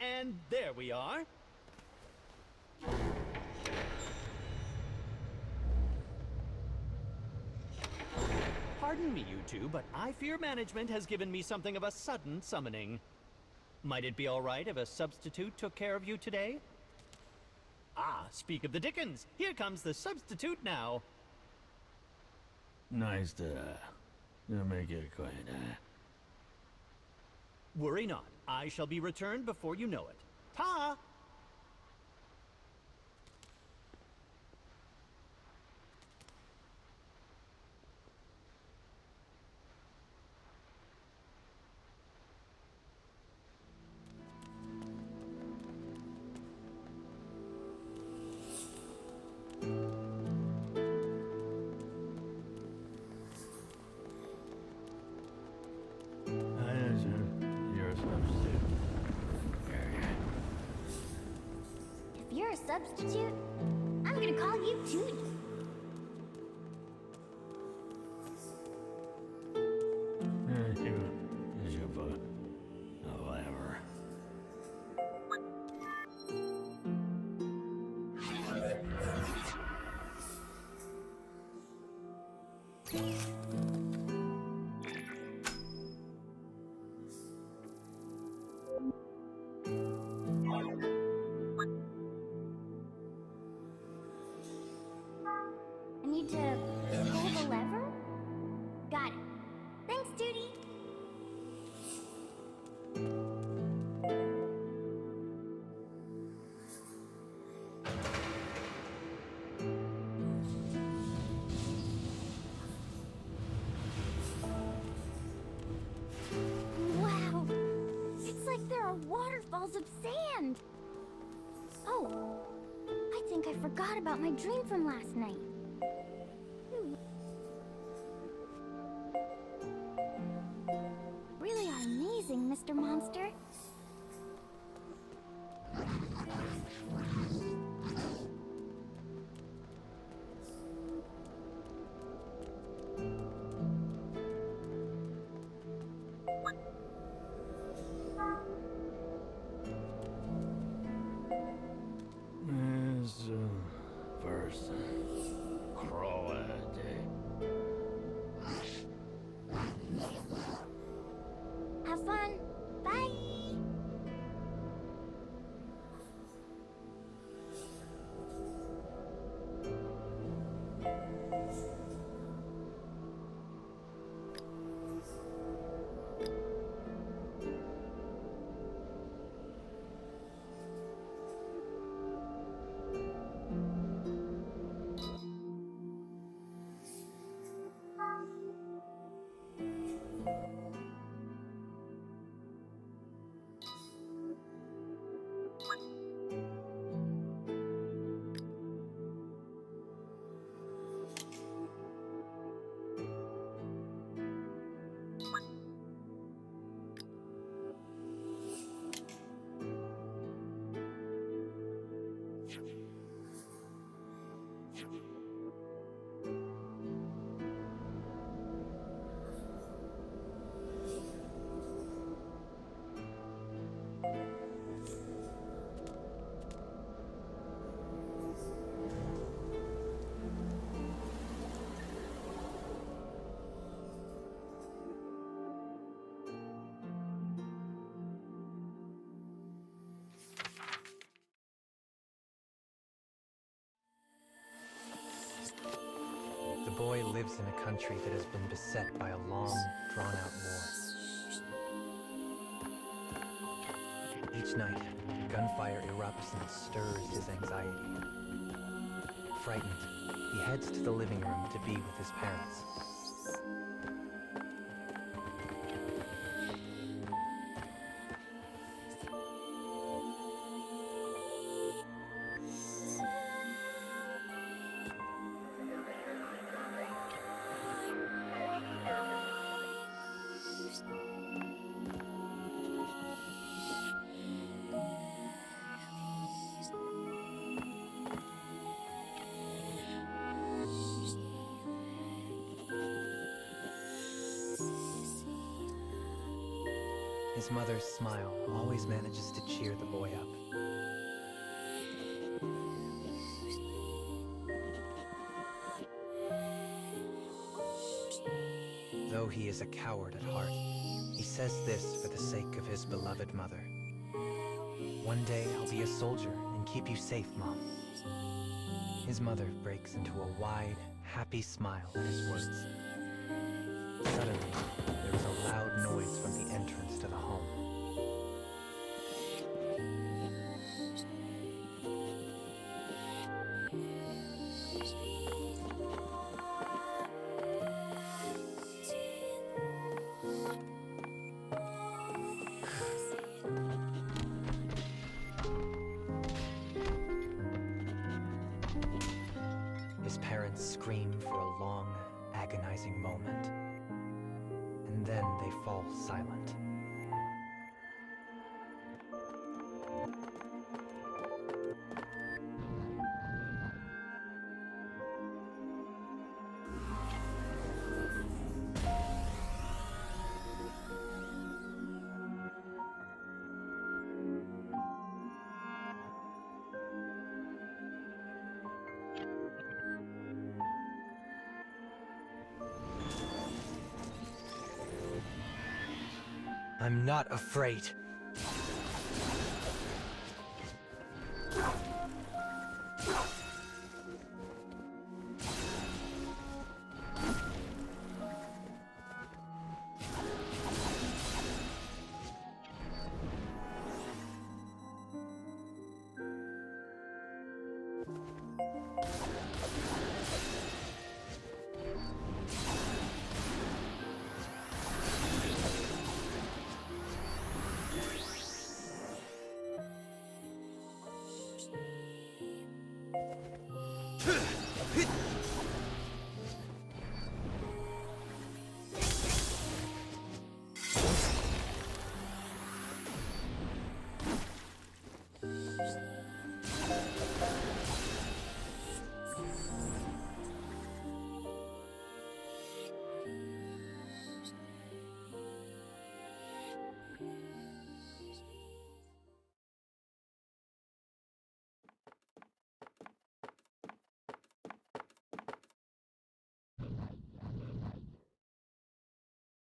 And there we are. Pardon me, you two, but I fear management has given me something of a sudden summoning. Might it be all right if a substitute took care of you today? Ah, speak of the dickens! Here comes the substitute now. Nice to make it acquainted. Worry not. I shall be returned before you know it. Ta! You're a substitute. If you're a substitute, I'm gonna call you Tootie. Whatever. I need to pull the lever? Got it. Thanks, Tootie. Wow! It's like there are waterfalls of sand! Oh, I think I forgot about my dream from last night. Really are amazing, Mr. Monster. Is first crawl a day. Have fun. Bye. The boy lives in a country that has been beset by a long, drawn-out war. Each night, gunfire erupts and stirs his anxiety. Frightened, he heads to the living room to be with his parents. His mother's smile always always manages to cheer the boy up. Though he is a coward at heart, he says this for the sake of his beloved mother. One day I'll be a soldier and keep you safe, Mom. His mother breaks into a wide, happy smile at his words. Suddenly, there is a loud noise from the entrance to the home. His parents scream for a long, agonizing moment, and then they fall silent. I'm not afraid.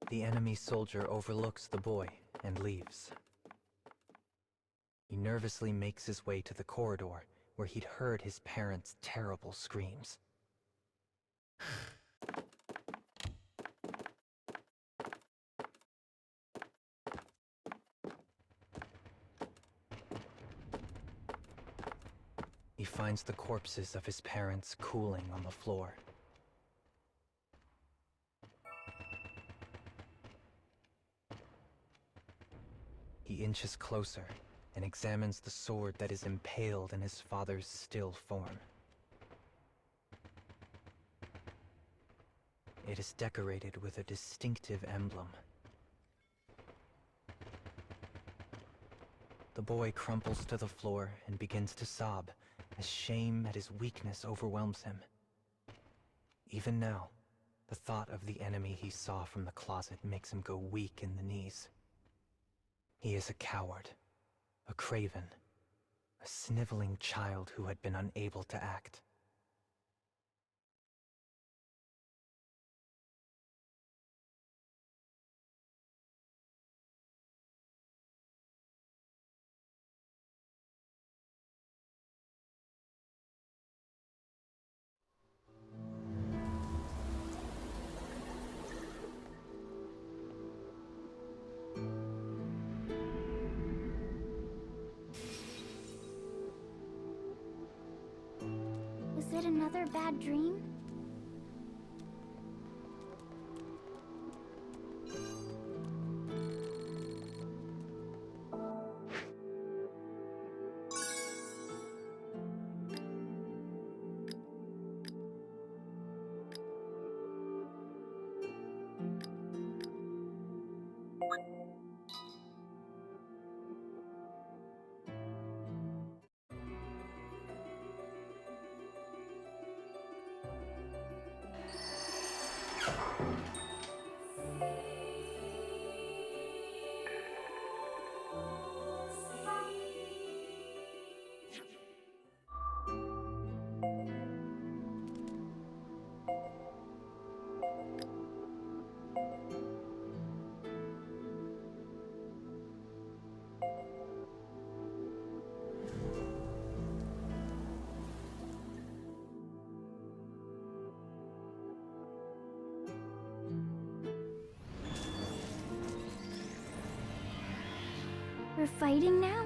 The enemy soldier overlooks the boy and leaves. He nervously makes his way to the corridor where he'd heard his parents' terrible screams. He finds the corpses of his parents cooling on the floor. He inches closer and examines the sword that is impaled in his father's still form. It is decorated with a distinctive emblem. The boy crumples to the floor and begins to sob as shame at his weakness overwhelms him. Even now, the thought of the enemy he saw from the closet makes him go weak in the knees. He is a coward, a craven, a sniveling child who had been unable to act. Was it another bad dream? we're fighting now?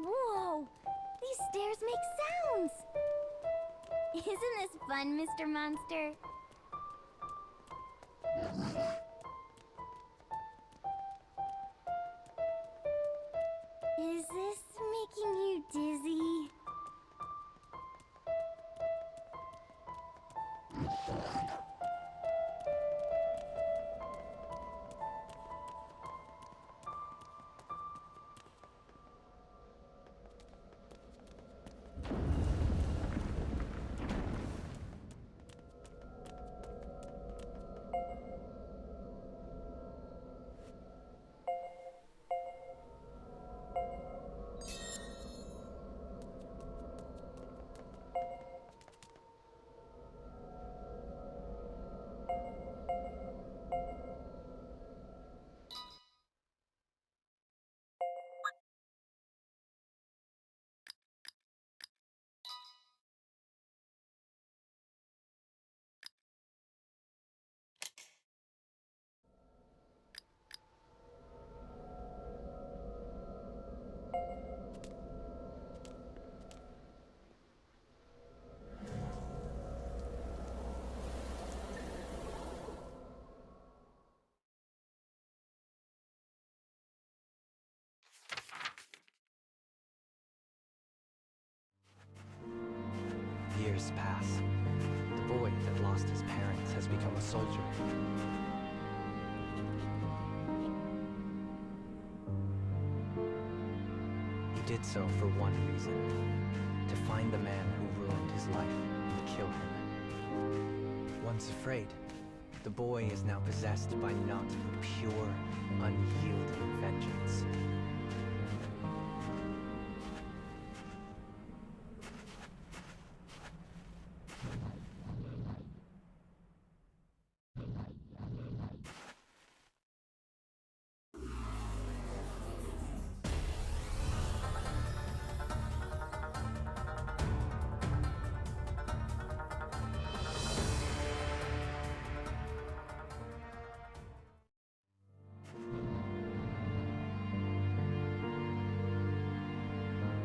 Whoa! These stairs make sounds! Isn't this fun, Mr. Monster? Is this making you dizzy? Years pass. The boy that lost his parents has become a soldier. He did so for one reason: to find the man who ruined his life and kill him. Once afraid, the boy is now possessed by naught but pure, unyielding vengeance.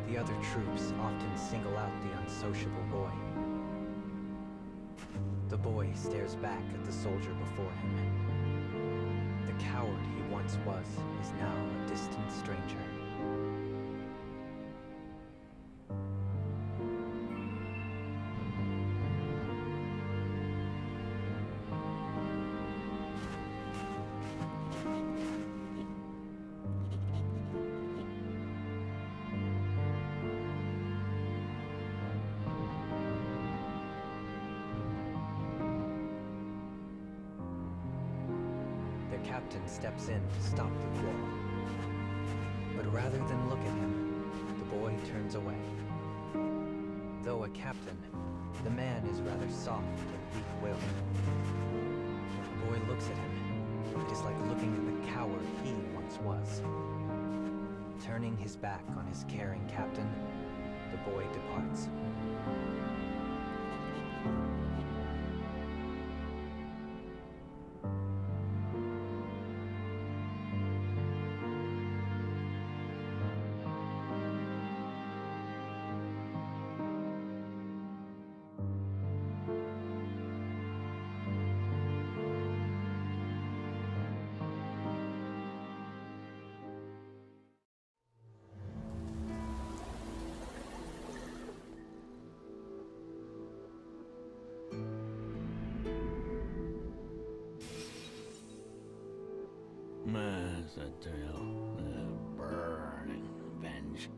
The other troops often single out the unsociable boy. The boy stares back at the soldier before him. The coward he once was is now a distant stranger. captain steps in to stop the quarrel. But rather than look at him, the boy turns away. Though a captain, the man is rather soft and weak-willed. When the boy looks at him, it is like looking at the coward he once was. Turning his back on his caring captain, the boy departs. That's a tale. Burning revenge.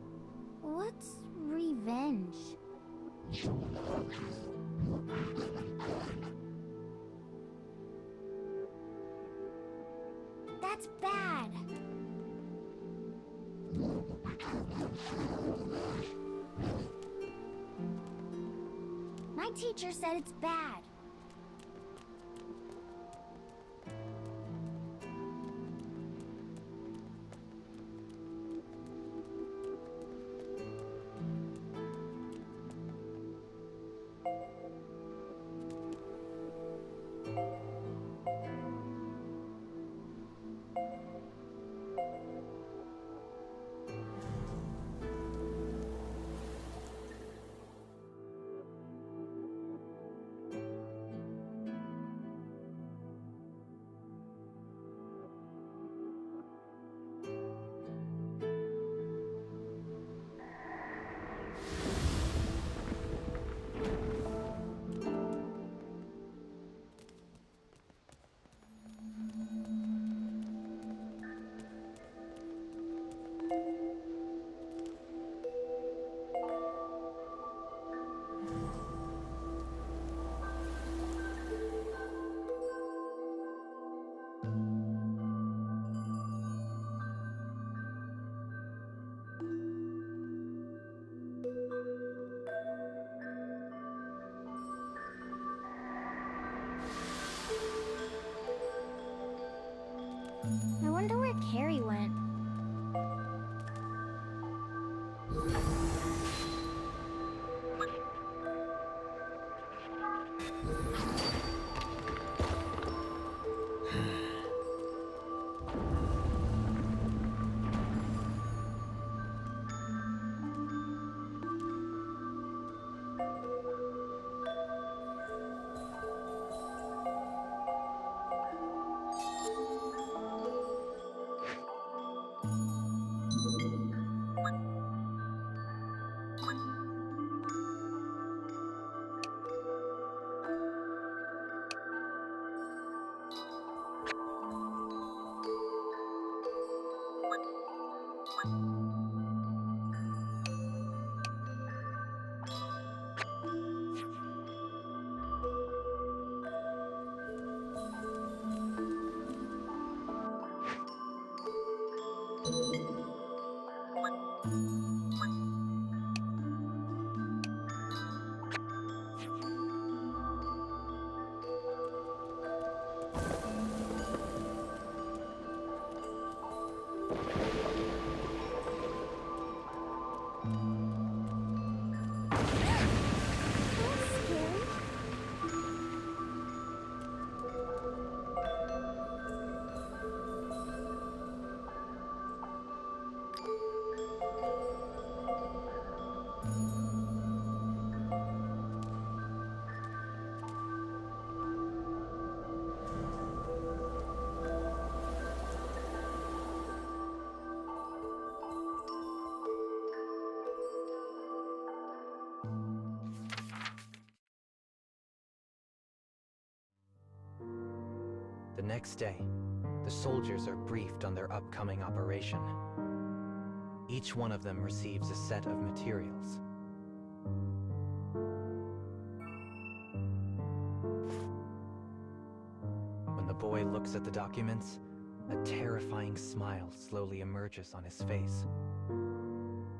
What's revenge? That's bad. My teacher said it's bad. I wonder where Carrie went. That's scary. The next day, the soldiers are briefed on their upcoming operation. Each one of them receives a set of materials. When the boy looks at the documents, a terrifying smile slowly emerges on his face.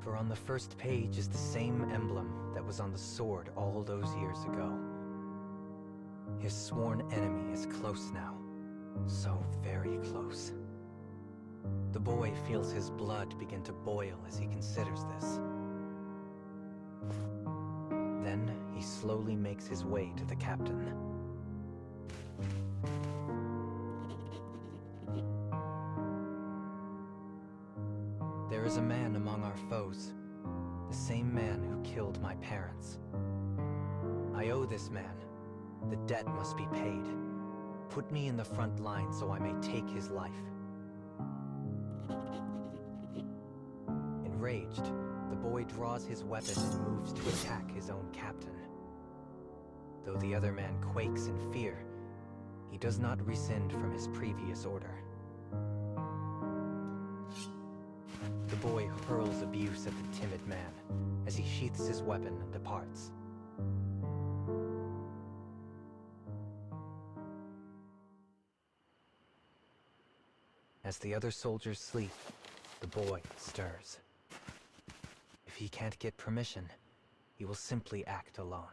For on the first page is the same emblem that was on the sword all those years ago. His sworn enemy is close now, so very close. The boy feels his blood begin to boil as he considers this. Then he slowly makes his way to the captain. There is a man among our foes, the same man who killed my parents. I owe this man. The debt must be paid. Put me in the front line so I may take his life. Enraged, the boy draws his weapon and moves to attack his own captain. Though the other man quakes in fear, he does not rescind from his previous order. The boy hurls abuse at the timid man as he sheaths his weapon and departs. As the other soldiers sleep, the boy stirs. If he can't get permission, he will simply act alone.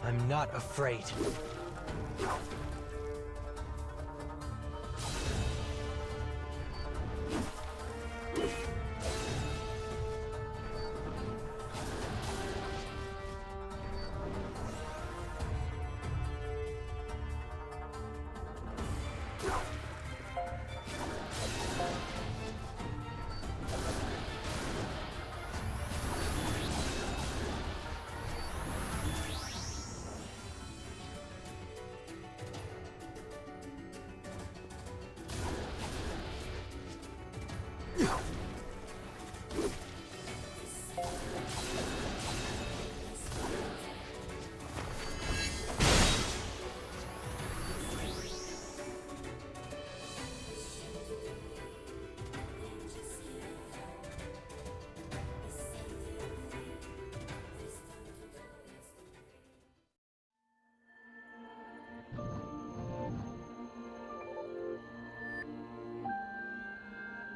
I'm not afraid.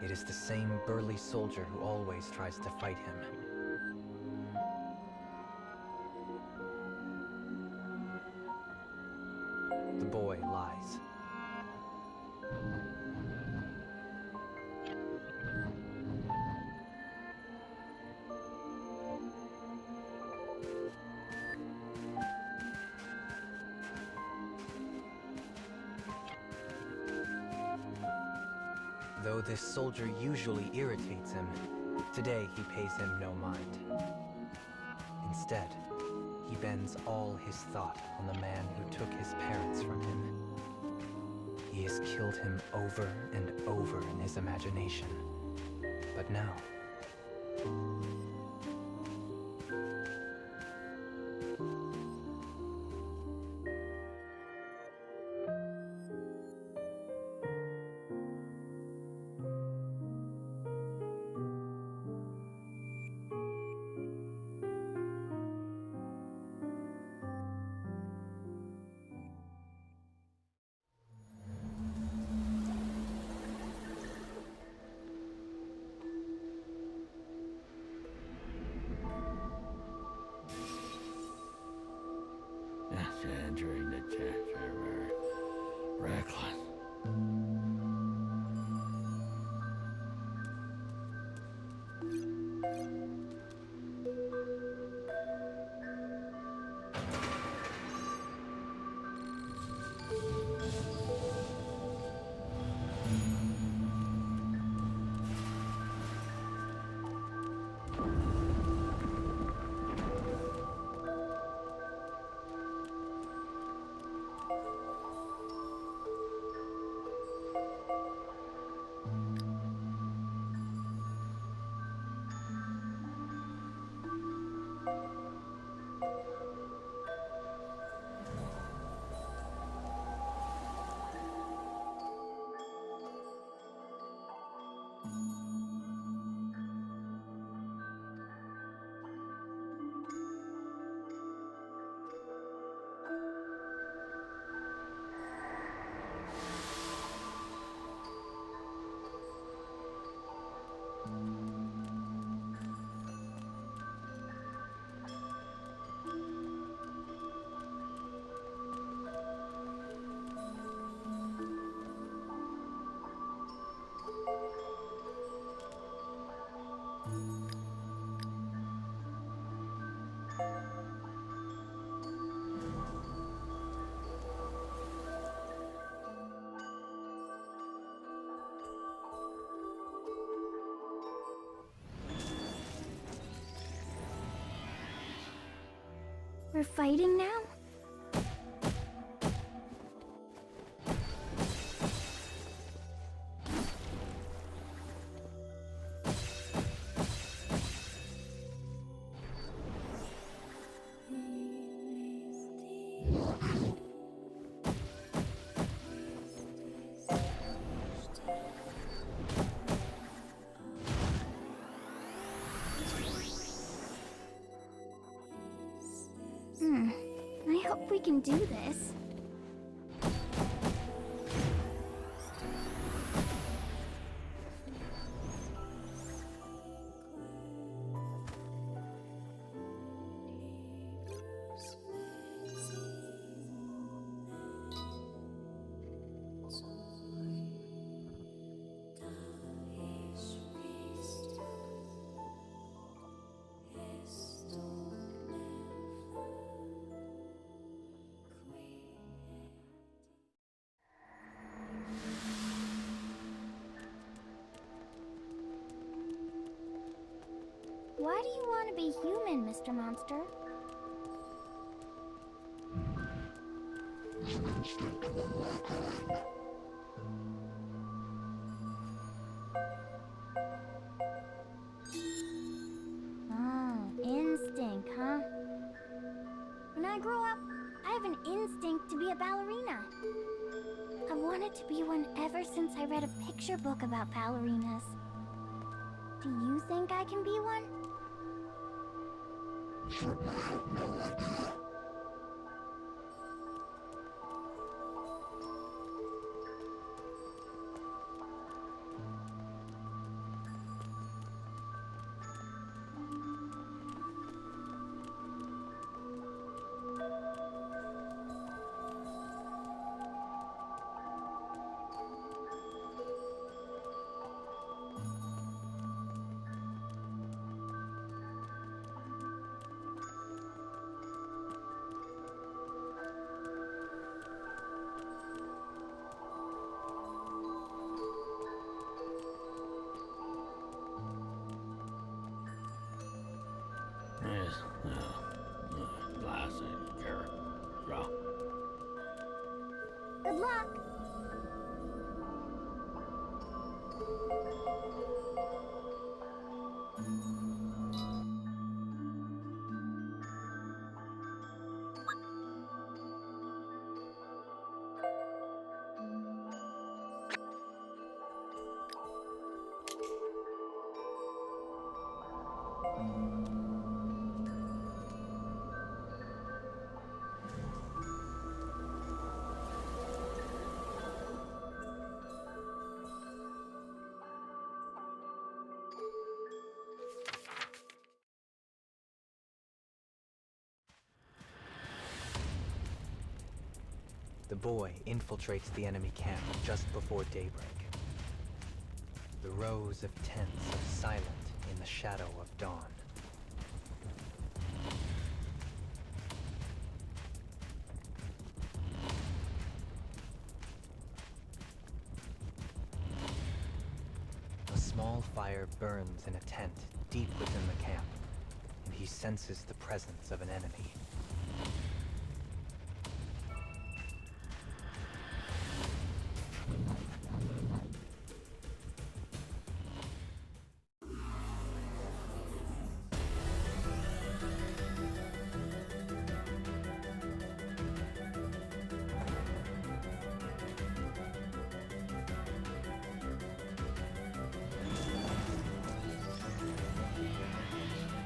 It is the same burly soldier who always tries to fight him. The boy lies. Though this soldier usually irritates him, today he pays him no mind. Instead, he bends all his thought on the man who took his parents from him. He has killed him over and over in his imagination. But now, Entering the chapter, reckless. We're fighting now? I hope we can do this. Why do you want to be human, Mr. Monster? Oh, instinct, huh? When I grow up, I have an instinct to be a ballerina. I've wanted to be one ever since I read a picture book about ballerinas. Do you think I can be one? Yes, classic character. Good luck! The boy infiltrates the enemy camp just before daybreak. The rows of tents are silent in the shadow of dawn. A small fire burns in a tent deep within the camp, and he senses the presence of an enemy.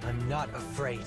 I'm not afraid.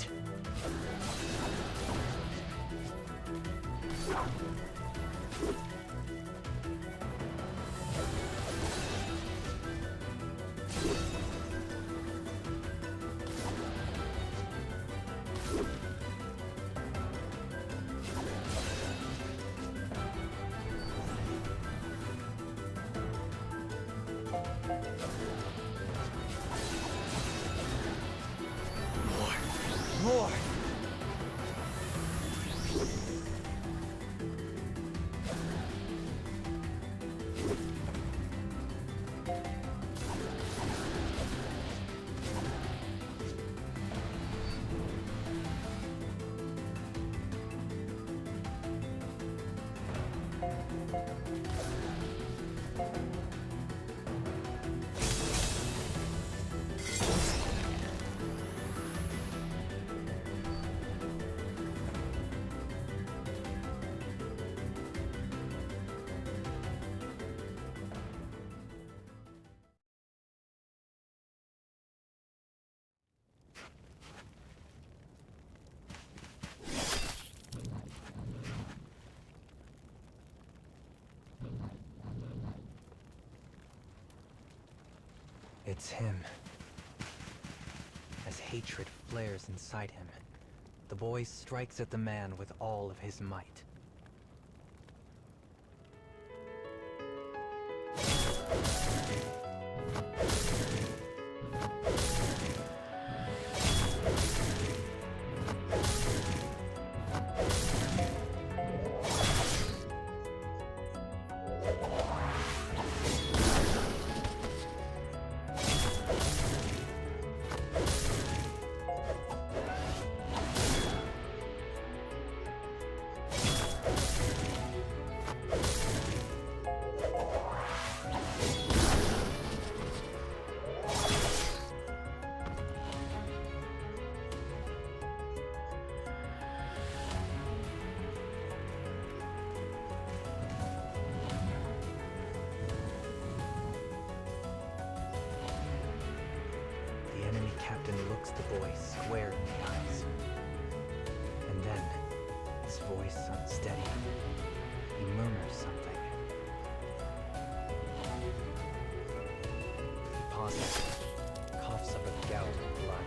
Roar! It's him. As hatred flares inside him, the boy strikes at the man with all of his might. Captain looks the boy square in the eyes. And then, his voice unsteady, he murmurs something. He pauses, coughs up a gout of blood,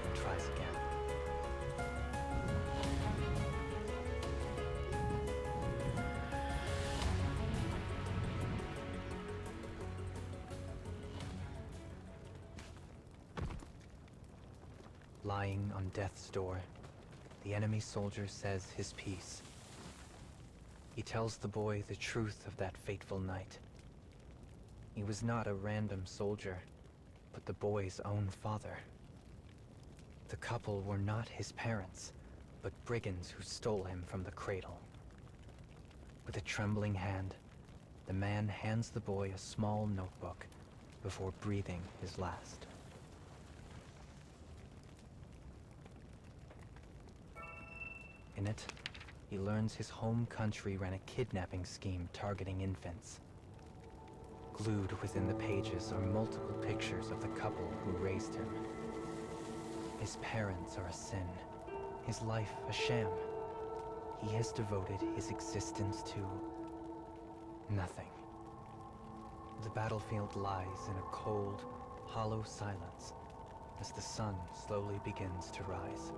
and tries again. Lying on death's door, the enemy soldier says his piece. He tells the boy the truth of that fateful night. He was not a random soldier, but the boy's own father. The couple were not his parents, but brigands who stole him from the cradle. With a trembling hand, the man hands the boy a small notebook before breathing his last. In it, he learns his home country ran a kidnapping scheme targeting infants. Glued within the pages are multiple pictures of the couple who raised him. His parents are a sin, his life a sham. He has devoted his existence to nothing. The battlefield lies in a cold, hollow silence as the sun slowly begins to rise.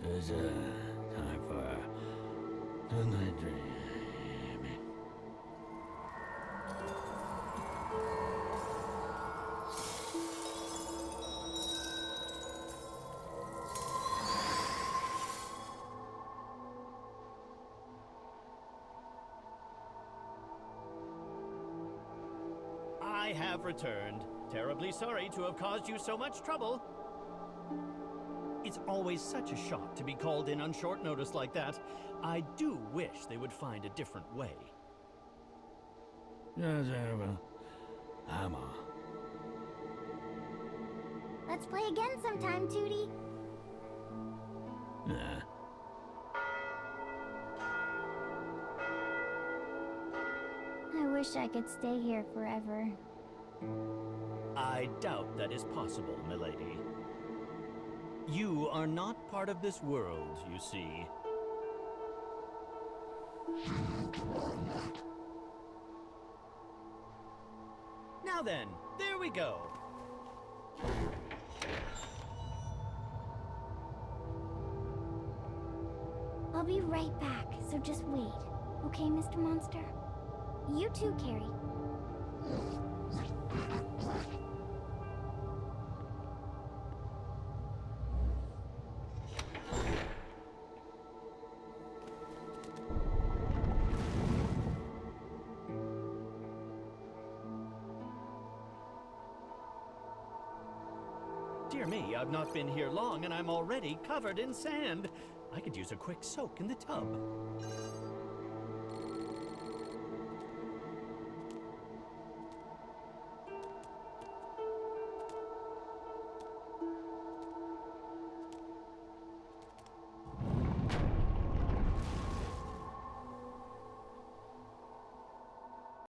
It's time for tonight dreaming. I have returned. Terribly sorry to have caused you so much trouble. It's always such a shock to be called in on short notice like that. I do wish they would find a different way. Hammer. Let's play again sometime, Tootie. Nah. I wish I could stay here forever. I doubt that is possible, milady. You are not part of this world, you see. Now then, there we go. I'll be right back, so just wait. Okay, Mr. Monster? You too, Carrie. Dear me, I've not been here long and I'm already covered in sand. I could use a quick soak in the tub.